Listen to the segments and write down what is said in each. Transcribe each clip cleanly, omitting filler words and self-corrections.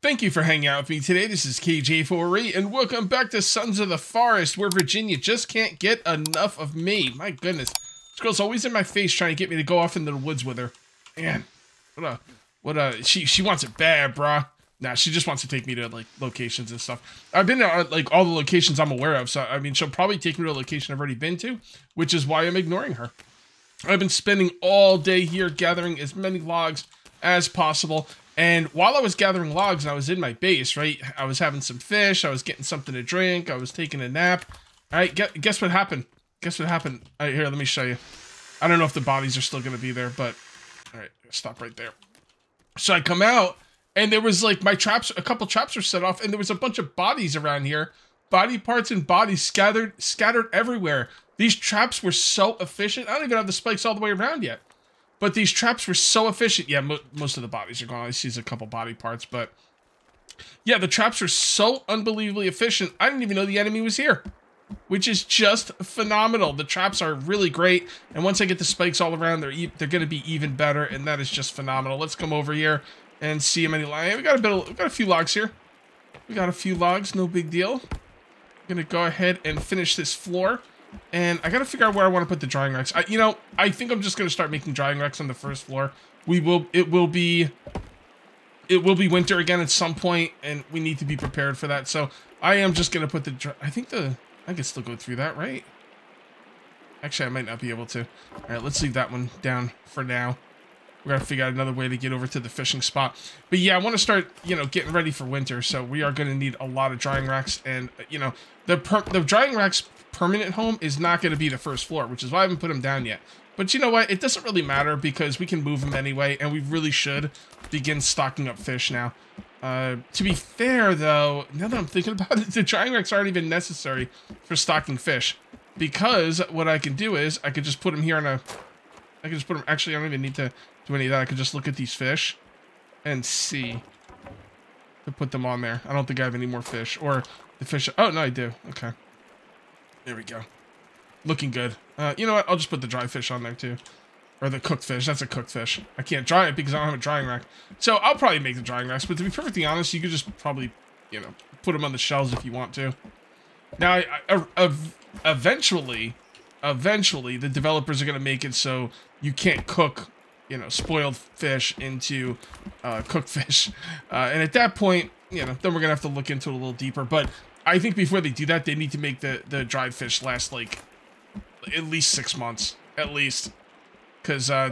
Thank you for hanging out with me today. This is KJ4E, and welcome back to Sons of the Forest, where Virginia just can't get enough of me. My goodness. This girl's always in my face trying to get me to go off into the woods with her. Man, she wants it bad, brah. Nah, she just wants to take me to, like, locations and stuff. I've been to, like, all the locations I'm aware of, so, I mean, she'll probably take me to a location I've already been to, which is why I'm ignoring her. I've been spending all day here gathering as many logs as possible. And while I was gathering logs and I was in my base, right, I was having some fish, I was getting something to drink, I was taking a nap. All right, guess what happened? Guess what happened? All right, here, let me show you. I don't know if the bodies are still going to be there, but all right, stop right there. So I come out and there was like my traps, a couple traps were set off and there was a bunch of bodies around here. Body parts and bodies scattered everywhere. These traps were so efficient. I don't even have the spikes all the way around yet. But these traps were so efficient. Yeah, most of the bodies are gone. I see a couple body parts, but yeah, the traps are so unbelievably efficient. I didn't even know the enemy was here, which is just phenomenal. The traps are really great, and once I get the spikes all around, they're going to be even better, and that is just phenomenal. Let's come over here and see how many logs. We got a few logs here. We got a few logs, no big deal. I'm gonna go ahead and finish this floor. And I gotta figure out where I want to put the drying racks. I think I'm just gonna start making drying racks on the first floor. It will be winter again at some point, and we need to be prepared for that. So I am just gonna put I can still go through that, right? Actually, I might not be able to. All right, let's leave that one down for now. We gotta figure out another way to get over to the fishing spot. But yeah, I want to start, getting ready for winter. So we are gonna need a lot of drying racks, and the drying racks permanent home is not going to be the first floor, which is why I haven't put them down yet. But you know what? It doesn't really matter because we can move them anyway, and we really should begin stocking up fish now. To be fair, though, now that I'm thinking about it, the drying racks aren't even necessary for stocking fish, because what I can do is I could just put them here on I can just put them. Actually, I don't even need to do any of that. I can just look at these fish and see to put them on there. I don't think I have any more fish, or the fish. Oh no, I do. Okay. There we go. Looking good. You know what? I'll just put the dry fish on there too. Or the cooked fish. That's a cooked fish. I can't dry it because I don't have a drying rack. So I'll probably make the drying racks. But to be perfectly honest, you could just probably, put them on the shelves if you want to. Now, eventually, the developers are going to make it so you can't cook, spoiled fish into cooked fish. And at that point, then we're going to have to look into it a little deeper. But I think before they do that, they need to make the dried fish last, like, at least 6 months. At least. Because, I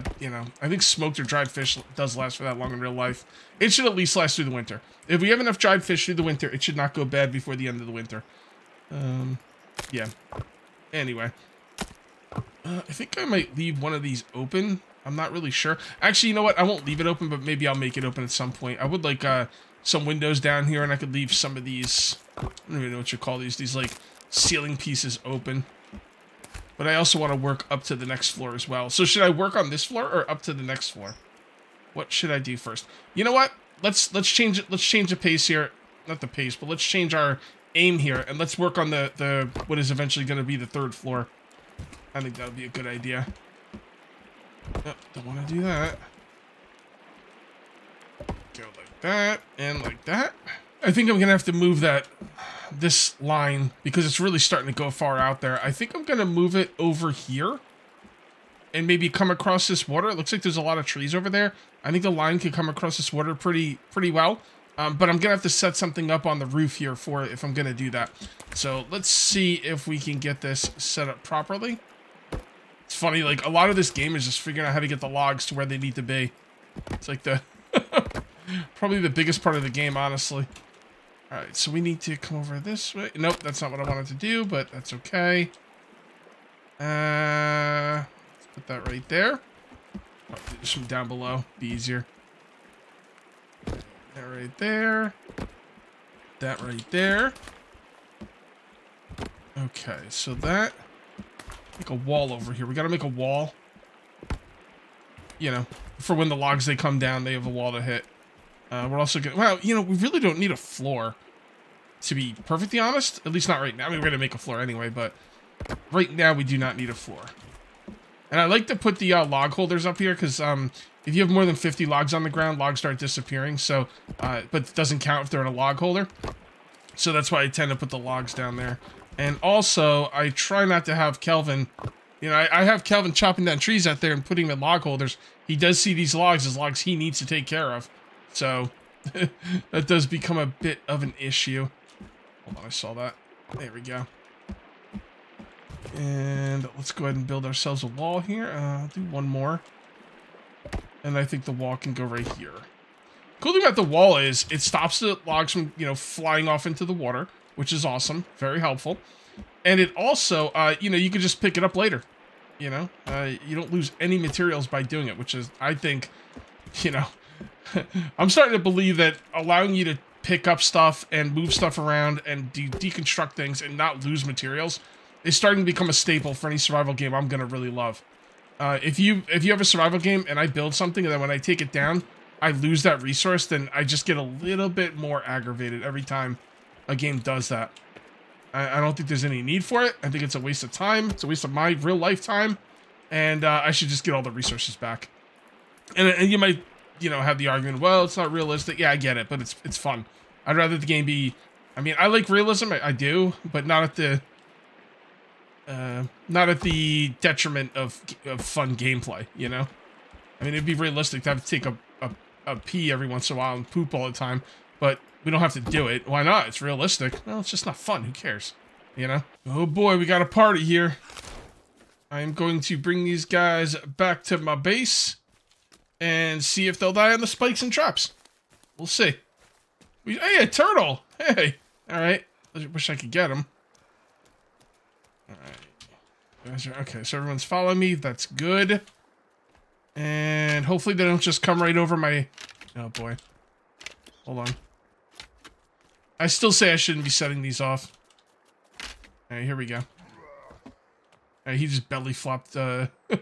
think smoked or dried fish does last for that long in real life. It should at least last through the winter. If we have enough dried fish through the winter, it should not go bad before the end of the winter. Yeah. Anyway. I think I might leave one of these open. I'm not really sure. Actually, you know what? I won't leave it open, but maybe I'll make it open at some point. I would like, some windows down here, and I could leave some of these, I don't even know what you call these like ceiling pieces open. But I also want to work up to the next floor as well. So should I work on this floor or up to the next floor? What should I do first? You know what? Let's change it. Let's change the pace here. Not the pace, but let's change our aim here, and let's work on the what is eventually going to be the third floor. I think that would be a good idea. Oh, don't want to do that. Go like that and like that. I think I'm gonna have to move this line because it's really starting to go far out there. I think I'm gonna move it over here and maybe come across this water. It looks like there's a lot of trees over there. I think the line could come across this water pretty well. But I'm gonna have to set something up on the roof here for it if I'm gonna do that. So let's see if we can get this set up properly. It's funny, like a lot of this game is just figuring out how to get the logs to where they need to be. It's like the probably the biggest part of the game, honestly. Alright, so we need to come over this way. Nope, that's not what I wanted to do, but that's okay. Let's put that right there. Oh, just from down below, be easier. That right there. That right there. Okay, so that... Make a wall over here. We gotta make a wall. For when the logs, they come down, they have a wall to hit. We're also gonna... Well, we really don't need a floor. To be perfectly honest. At least not right now. I mean, we're gonna make a floor anyway, but... Right now, we do not need a floor. And I like to put the log holders up here because if you have more than 50 logs on the ground, logs start disappearing. So, but it doesn't count if they're in a log holder. So that's why I tend to put the logs down there. And also, I try not to have Kelvin, you know, I have Kelvin chopping down trees out there and putting them in log holders. He does see these logs as logs he needs to take care of. So, that does become a bit of an issue. Hold on, I saw that. There we go. And let's go ahead and build ourselves a wall here. I'll do one more. And I think the wall can go right here. Cool thing about the wall is it stops the logs from, you know, flying off into the water, which is awesome. Very helpful. And it also, you know, you can just pick it up later. You know, you don't lose any materials by doing it, which is, I think, you know, I'm starting to believe that allowing you to pick up stuff and move stuff around and deconstruct things and not lose materials is starting to become a staple for any survival game I'm going to really love. If you have a survival game and I build something and then when I take it down, I lose that resource, then I just get a little bit more aggravated every time a game does that. I don't think there's any need for it. I think it's a waste of time. It's a waste of my real life time. And I should just get all the resources back. And you might, you know, have the argument, well, it's not realistic. Yeah, I get it, but it's fun. I'd rather the game be, I mean, I like realism, I do, but not at the detriment of fun gameplay, you know? I mean, it'd be realistic to have to take a pee every once in a while and poop all the time, but we don't have to do it. Why not? It's realistic. Well, it's just not fun. Who cares? You know? Oh boy, we got a party here. I am going to bring these guys back to my base and see if they'll die on the spikes and traps. We'll see. Hey, a turtle! Hey! Alright. I wish I could get him. Alright. Okay, so everyone's following me. That's good. And hopefully they don't just come right over my... Oh boy. Hold on. I still say I shouldn't be setting these off. Alright, here we go. Alright, he just belly flopped,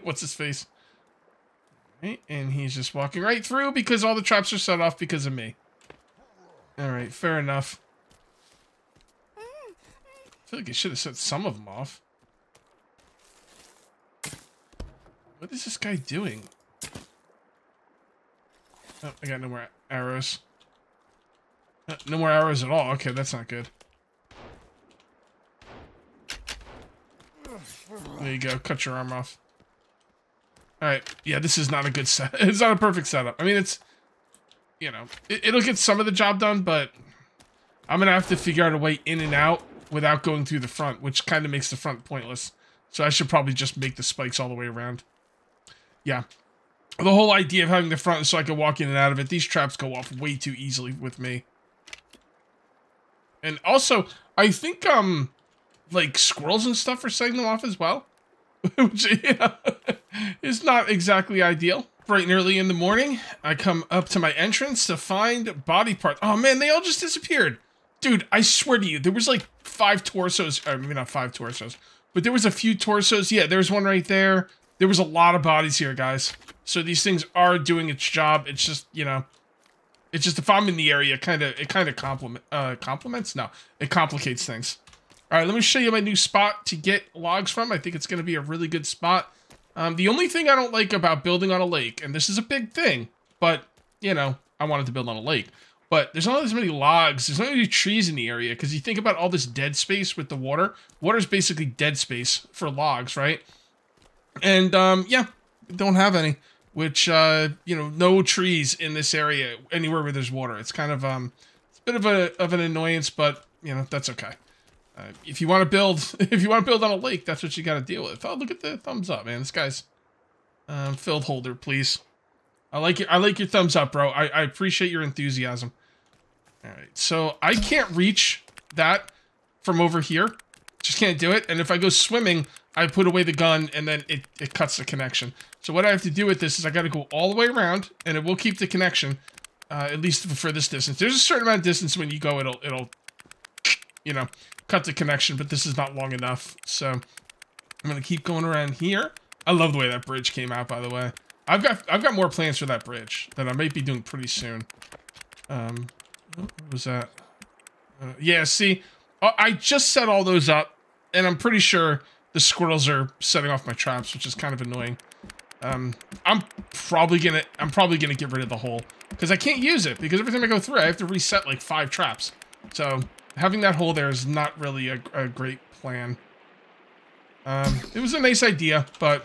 what's his face? Right, and he's just walking right through because all the traps are set off because of me. Alright, fair enough. I feel like I should have set some of them off. What is this guy doing? Oh, I got no more arrows. No more arrows at all. Okay, that's not good. There you go. Cut your arm off. Alright. Yeah, this is not a good set. It's not a perfect setup. I mean, it's... You know, it'll get some of the job done, but... I'm gonna have to figure out a way in and out without going through the front, which kind of makes the front pointless. So I should probably just make the spikes all the way around. Yeah. The whole idea of having the front is so I can walk in and out of it. These traps go off way too easily with me. And also, I think, like, squirrels and stuff are setting them off as well. Which, you know, is not exactly ideal. Bright and early in the morning, I come up to my entrance to find body parts. Oh, man, they all just disappeared. Dude, I swear to you, there was, like, 5 torsos. Or maybe not 5 torsos. But there was a few torsos. Yeah, there's one right there. There was a lot of bodies here, guys. So these things are doing its job. It's just, you know... It's just if I'm in the area, it kind of complements? No, it complicates things. All right, let me show you my new spot to get logs from. I think it's going to be a really good spot. The only thing I don't like about building on a lake, and this is a big thing, but, you know, I wanted to build on a lake. But there's not as many logs, there's not any trees in the area, because you think about all this dead space with the water. Water's basically dead space for logs, right? And, yeah, don't have any. Which, you know, no trees in this area, anywhere where there's water. It's kind of, it's a bit of an annoyance, but, you know, that's okay. If you want to build on a lake, that's what you got to deal with. Oh, look at the thumbs up, man. This guy's, filled holder, please. I like your thumbs up, bro. I appreciate your enthusiasm. All right, so I can't reach that from over here. Just can't do it. And if I go swimming, I put away the gun, and then it cuts the connection. So what I have to do with this is I got to go all the way around, and it will keep the connection, at least for this distance. There's a certain amount of distance when you go, it'll, you know, cut the connection, but this is not long enough. So I'm gonna keep going around here. I love the way that bridge came out, by the way. I've got more plans for that bridge that I might be doing pretty soon. What was that? Yeah, see, I just set all those up, and I'm pretty sure the squirrels are setting off my traps, which is kind of annoying. I'm probably gonna get rid of the hole because I can't use it because every time I go through, I have to reset like 5 traps. So having that hole there is not really a great plan. It was a nice idea, but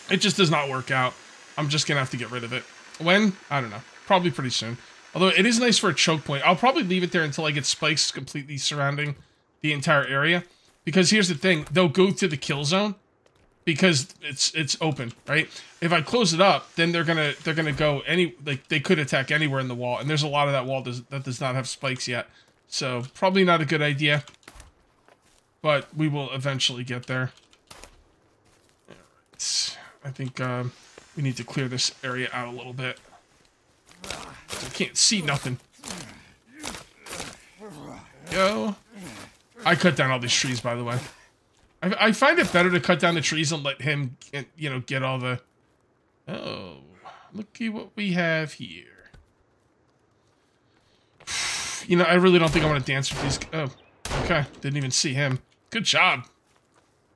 it just does not work out. I'm just gonna have to get rid of it. When? I don't know. Probably pretty soon. Although it is nice for a choke point. I'll probably leave it there until I get spikes completely surrounding the entire area. Because here's the thing, they'll go to the kill zone because it's open, right? If I close it up, then they're gonna go they could attack anywhere in the wall, and there's a lot of that wall that does not have spikes yet. So probably not a good idea. But we will eventually get there. Alright. I think we need to clear this area out a little bit. I can't see nothing. Go. I cut down all these trees, by the way. I find it better to cut down the trees and let him, you know, get all the... Oh, looky what we have here. You know, I really don't think I want to dance with these... Oh, okay. Didn't even see him. Good job.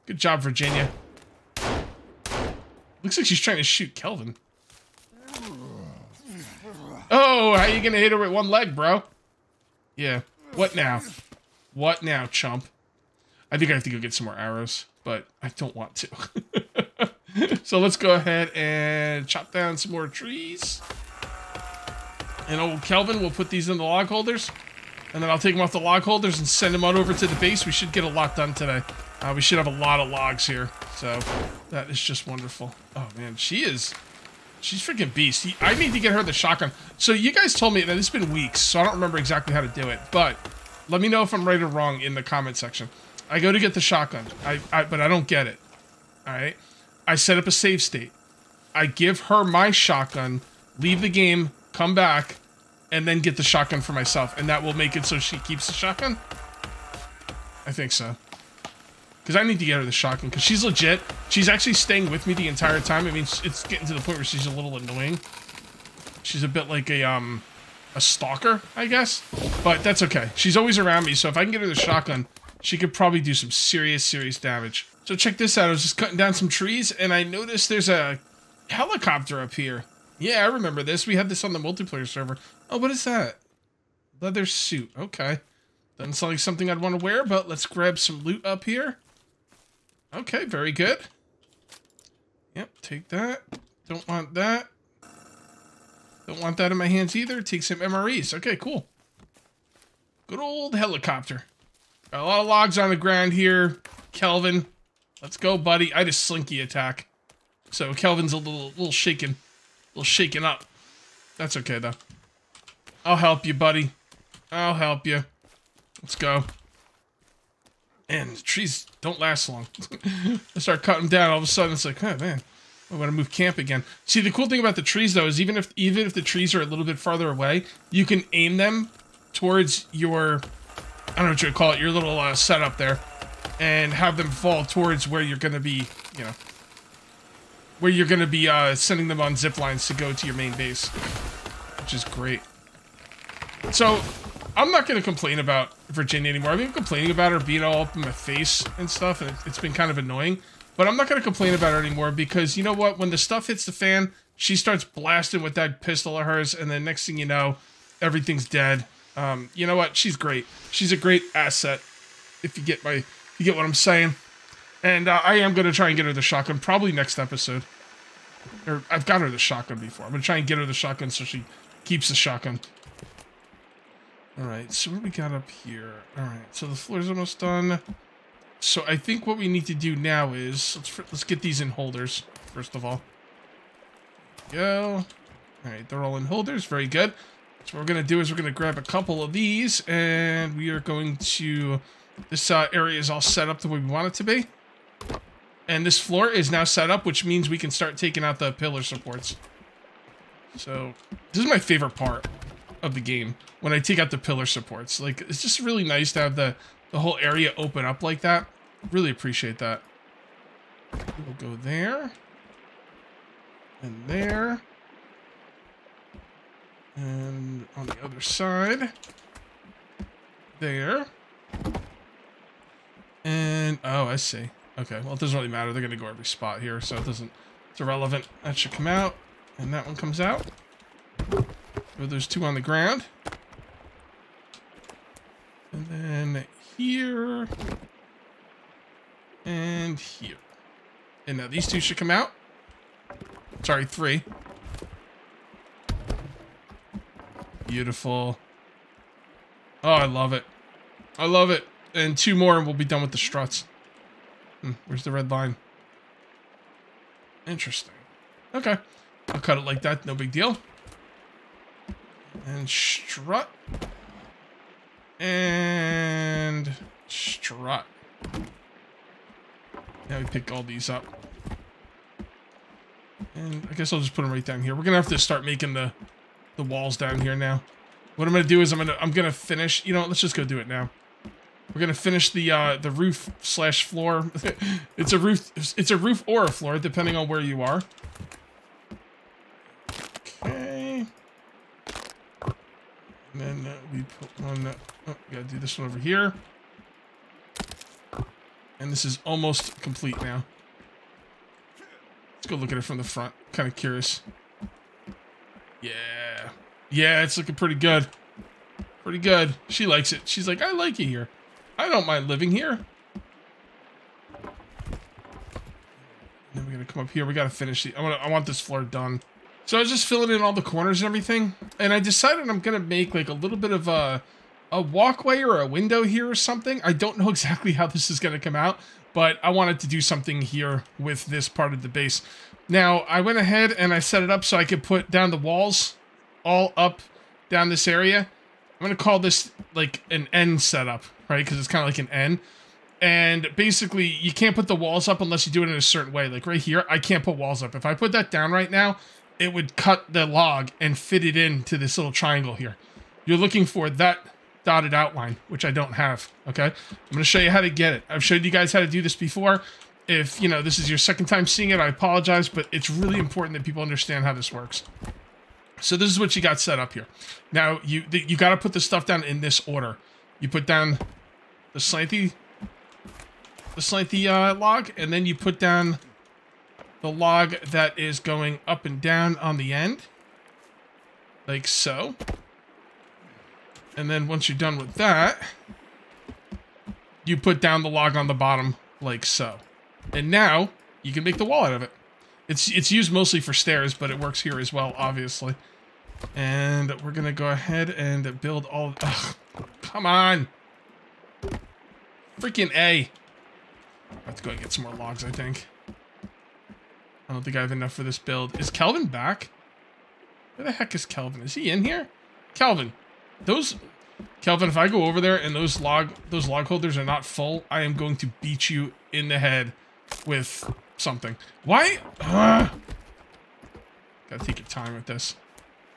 Good job, Virginia. Looks like she's trying to shoot Kelvin. Oh, how you gonna hit her with one leg, bro? Yeah. What now? What now, chump? I think I have to go get some more arrows, but I don't want to. So let's go ahead and chop down some more trees. And old Kelvin will put these in the log holders. And then I'll take them off the log holders and send them on over to the base. We should get a lot done today. We should have a lot of logs here. So that is just wonderful. Oh, man, she's freaking beast. I need to get her the shotgun. So you guys told me that it's been weeks, so I don't remember exactly how to do it. But let me know if I'm right or wrong in the comment section. I go to get the shotgun, but I don't get it. All right? I set up a save state. I give her my shotgun, leave the game, come back, and then get the shotgun for myself. And that will make it so she keeps the shotgun? I think so. Because I need to get her the shotgun, because she's legit. She's actually staying with me the entire time. I mean, it's getting to the point where she's a little annoying. She's a bit like a stalker, I guess. But that's okay. She's always around me, so if I can get her the shotgun, she could probably do some serious, serious damage. So check this out. I was just cutting down some trees, and I noticed there's a helicopter up here. Yeah, I remember this. We had this on the multiplayer server. Oh, what is that? Leather suit. Okay. Doesn't sound like something I'd want to wear, but let's grab some loot up here. Okay, very good. Yep, take that. Don't want that. Don't want that in my hands either. Take some MREs. Okay, cool. Good old helicopter. Got a lot of logs on the ground here. Kelvin, let's go, buddy. I had a slinky attack. So Kelvin's a little shaken. A little shaken up. That's okay, though. I'll help you, buddy. I'll help you. Let's go. And the trees don't last long. I start cutting them down, all of a sudden it's like, oh man, I'm gonna move camp again. See, the cool thing about the trees though is even if the trees are a little bit farther away, you can aim them towards your, I don't know what you would call it, your little setup there, and have them fall towards where you're gonna be, you know, where you're gonna be sending them on zip lines to go to your main base, which is great. So I'm not going to complain about Virginia anymore. I've been complaining about her being all up in my face and stuff, and it's been kind of annoying. But I'm not going to complain about her anymore because, you know what? When the stuff hits the fan, she starts blasting with that pistol of hers, and then next thing you know, everything's dead. You know what? She's great. She's a great asset, if you get what I'm saying. And I am going to try and get her the shotgun, probably next episode. Or I've got her the shotgun before. I'm going to try and get her the shotgun so she keeps the shotgun. Alright, so what we got up here? Alright, so the floor's almost done. So I think what we need to do now is, let's get these in holders, first of all. Go. Alright, they're all in holders, very good. So what we're going to do is we're going to grab a couple of these, and we are going to, this area is all set up the way we want it to be. And this floor is now set up, which means we can start taking out the pillar supports. So, this is my favorite part of the game, when I take out the pillar supports. Like, it's just really nice to have the whole area open up like that. Really appreciate that. We'll go there. And there. And on the other side. There. And, oh, I see. Okay, well, it doesn't really matter. They're going to go every spot here, so it's irrelevant. That should come out, and that one comes out. There's 2 on the ground. And then here. And here. And now these 2 should come out. Sorry, 3. Beautiful. Oh, I love it. I love it. And 2 more and we'll be done with the struts. Where's the red line? Interesting. Okay. I'll cut it like that. No big deal. And strut. And strut. Now we pick all these up. And I guess I'll just put them right down here. We're gonna have to start making the walls down here now. What I'm gonna do is I'm gonna finish. You know, let's just go do it now. We're gonna finish the roof / floor. It's a roof or a floor, depending on where you are. Okay. And then we put one. Oh, we gotta do this one over here. And this is almost complete now. Let's go look at it from the front. Kind of curious. Yeah. Yeah, it's looking pretty good. Pretty good. She likes it. She's like, I like it here. I don't mind living here. And then we're gonna come up here. We gotta finish the. I want this floor done. So I was just filling in all the corners and everything, and I decided I'm gonna make like a little bit of a walkway or a window here or something. I don't know exactly how this is gonna come out, but I wanted to do something here with this part of the base. Now I went ahead and I set it up so I could put down the walls all up down this area. I'm gonna call this like an N setup, right? Because it's kind of like an N. And basically, you can't put the walls up unless you do it in a certain way. Like right here, I can't put walls up. If I put that down right now, it would cut the log and fit it into this little triangle here. You're looking for that dotted outline, which I don't have, okay? I'm going to show you how to get it. I've showed you guys how to do this before. If, you know, this is your second time seeing it, I apologize, but it's really important that people understand how this works. So this is what you got set up here. Now, you got to put the stuff down in this order. You put down the slanty log, and then you put down the log that is going up and down on the end, like so. And then once you're done with that, you put down the log on the bottom, like so. And now you can make the wall out of it. It's used mostly for stairs, but it works here as well, obviously. And we're gonna go ahead and build all. Ugh, come on, freaking A. I have to go and get some more logs, I think. I don't think I have enough for this build. Is Kelvin back? Where the heck is Kelvin? Is he in here? Kelvin, Kelvin, if I go over there and those log holders are not full, I am going to beat you in the head with something. Why? Gotta take your time with this.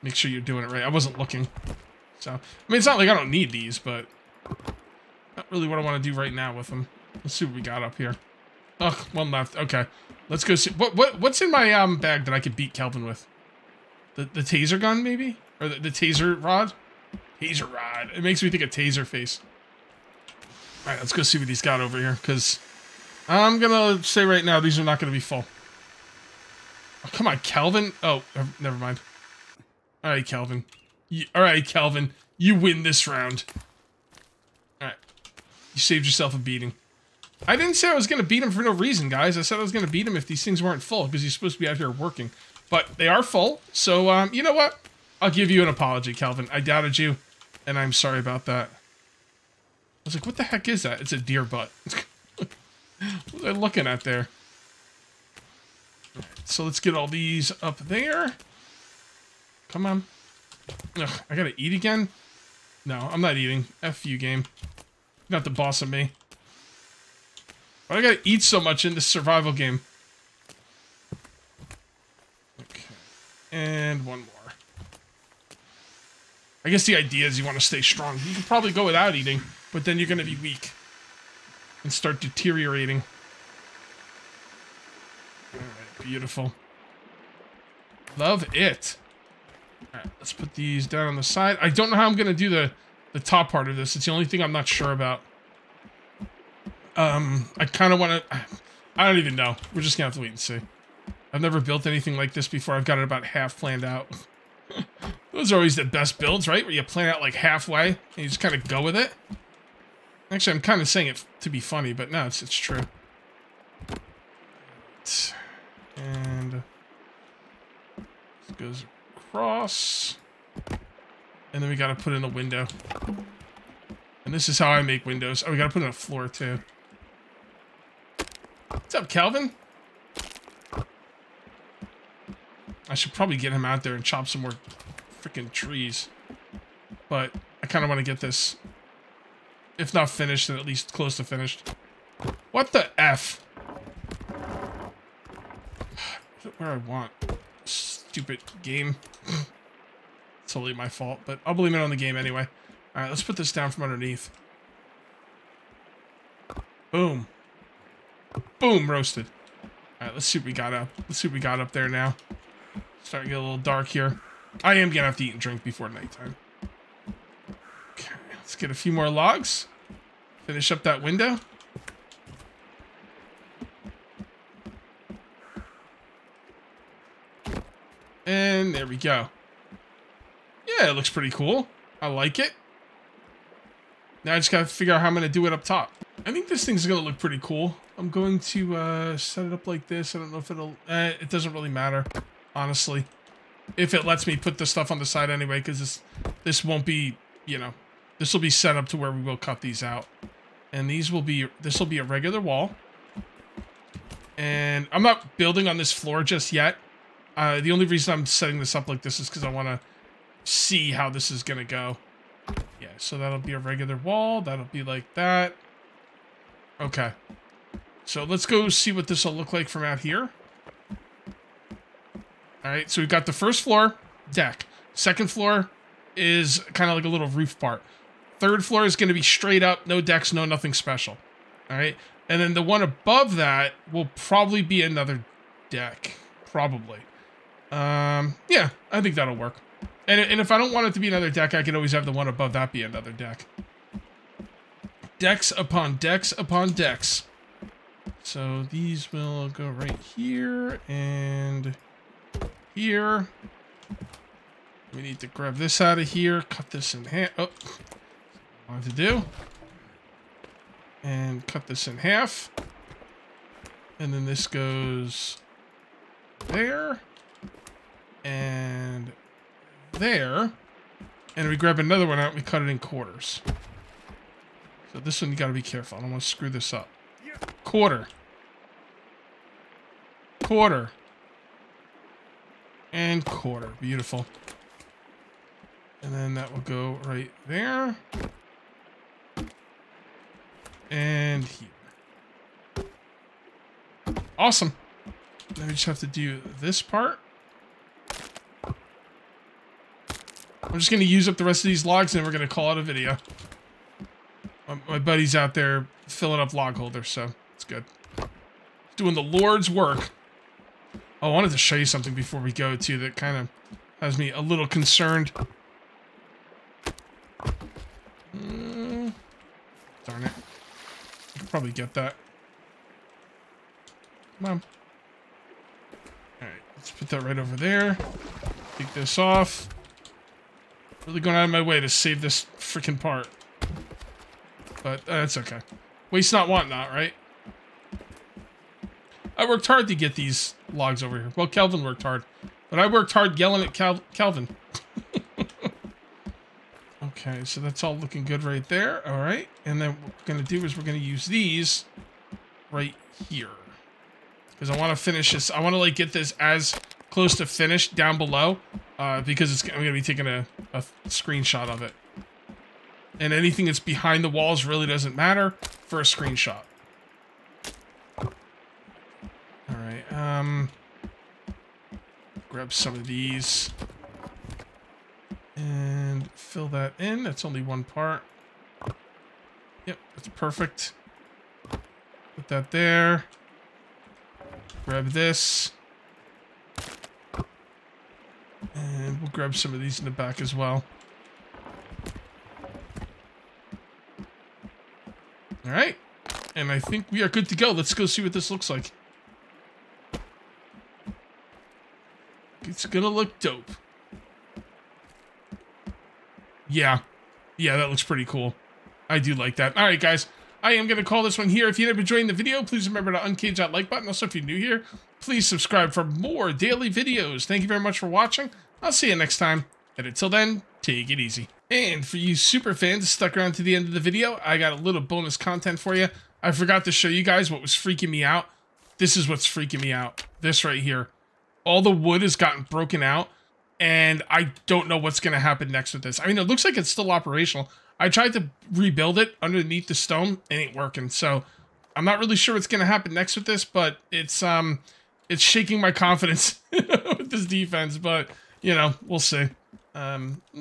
Make sure you're doing it right. I wasn't looking. So, I mean, it's not like I don't need these, but not really what I want to do right now with them. Let's see what we got up here. Ugh, one left. Okay. Let's go see. What's in my bag that I could beat Kelvin with? The taser gun, maybe? Or the taser rod? Taser rod. It makes me think of taser face. Alright, let's go see what he's got over here, because I'm gonna say right now, these are not gonna be full. Oh, come on, Kelvin. Oh, never mind. Alright, Kelvin. Alright, Kelvin. You win this round. Alright. You saved yourself a beating. I didn't say I was going to beat him for no reason, guys. I said I was going to beat him if these things weren't full, because he's supposed to be out here working. But they are full, so, you know what? I'll give you an apology, Calvin. I doubted you, and I'm sorry about that. I was like, what the heck is that? It's a deer butt. What was I looking at there? Right, so let's get all these up there. Come on. Ugh, I gotta eat again? No, I'm not eating. F you, game. You're not the boss of me. Why do I gotta eat so much in this survival game? Okay. And one more. I guess the idea is you want to stay strong. You can probably go without eating, but then you're gonna be weak. And start deteriorating. Alright, beautiful. Love it. Alright, let's put these down on the side. I don't know how I'm gonna do the top part of this. It's the only thing I'm not sure about. I kind of want to... I don't even know. We're just gonna have to wait and see. I've never built anything like this before. I've got it about half planned out. Those are always the best builds, right? Where you plan out like halfway and you just kind of go with it. Actually, I'm kind of saying it to be funny, but no, it's true. And this goes across. And then we gotta put in a window. And this is how I make windows. Oh, we gotta put in a floor too. What's up, Calvin? I should probably get him out there and chop some more freaking trees. But I kind of want to get this, if not finished, then at least close to finished. What the F? Is it where I want? Stupid game. It's totally my fault, but I'll blame it on the game anyway. Alright, let's put this down from underneath. Boom. Boom, roasted. Alright, let's see what we got up. Let's see what we got up there now. Starting to get a little dark here. I am gonna have to eat and drink before nighttime. Okay, let's get a few more logs. Finish up that window. And there we go. Yeah, it looks pretty cool. I like it. Now I just gotta figure out how I'm gonna do it up top. I think this thing's gonna look pretty cool. I'm going to set it up like this. I don't know if it'll... it doesn't really matter, honestly. If it lets me put the stuff on the side anyway, because this won't be, you know... This will be set up to where we will cut these out. And these will be... This will be a regular wall. And I'm not building on this floor just yet. The only reason I'm setting this up like this is because I want to see how this is going to go. Yeah, so that'll be a regular wall. That'll be like that. Okay. So let's go see what this will look like from out here. Alright, so we've got the first floor, deck. Second floor is kind of like a little roof part. Third floor is going to be straight up, no decks, no nothing special. Alright, and then the one above that will probably be another deck. Probably. Yeah, I think that'll work. And if I don't want it to be another deck, I can always have the one above that be another deck. Decks upon decks upon decks. So these will go right here and here. We need to grab this out of here, cut this in half. Oh, what I wanted to do. And cut this in half. And then this goes there. And there. And we grab another one out and we cut it in quarters. So this one you gotta be careful. I don't want to screw this up. Quarter. Quarter. And quarter. Beautiful. And then that will go right there. And here. Awesome. Now we just have to do this part. I'm just going to use up the rest of these logs and then we're going to call it a video. My buddy's out there filling up log holders, so it's good. Doing the Lord's work. Oh, I wanted to show you something before we go, too, that kind of has me a little concerned. Darn it. I can probably get that. Come on. Alright, let's put that right over there. Take this off. Really going out of my way to save this freaking part. But that's okay. Waste not, want not, right? I worked hard to get these logs over here. Well, Kelvin worked hard. But I worked hard yelling at Kelvin. Okay, so that's all looking good right there. All right. And then what we're going to do is we're going to use these right here. Because I want to finish this. I want to like get this as close to finished down below. Because I'm going to be taking a screenshot of it. And anything that's behind the walls really doesn't matter for a screenshot. Alright, grab some of these. And fill that in. That's only one part. Yep, that's perfect. Put that there. Grab this. And we'll grab some of these in the back as well. Alright. And I think we are good to go. Let's go see what this looks like. It's gonna look dope. Yeah. Yeah, that looks pretty cool. I do like that. All right, guys. I am going to call this one here. If you end up enjoying the video, please remember to uncage that like button. Also, if you're new here, please subscribe for more daily videos. Thank you very much for watching. I'll see you next time. And until then, take it easy. And for you super fans stuck around to the end of the video, I got a little bonus content for you. I forgot to show you guys what was freaking me out. This is what's freaking me out. This right here. All the wood has gotten broken out, and I don't know what's going to happen next with this. I mean, it looks like it's still operational. I tried to rebuild it underneath the stone. It ain't working. So I'm not really sure what's going to happen next with this, but it's shaking my confidence with this defense. But, you know, we'll see.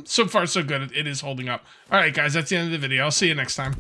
So far, so good. It is holding up. All right, guys, that's the end of the video. I'll see you next time.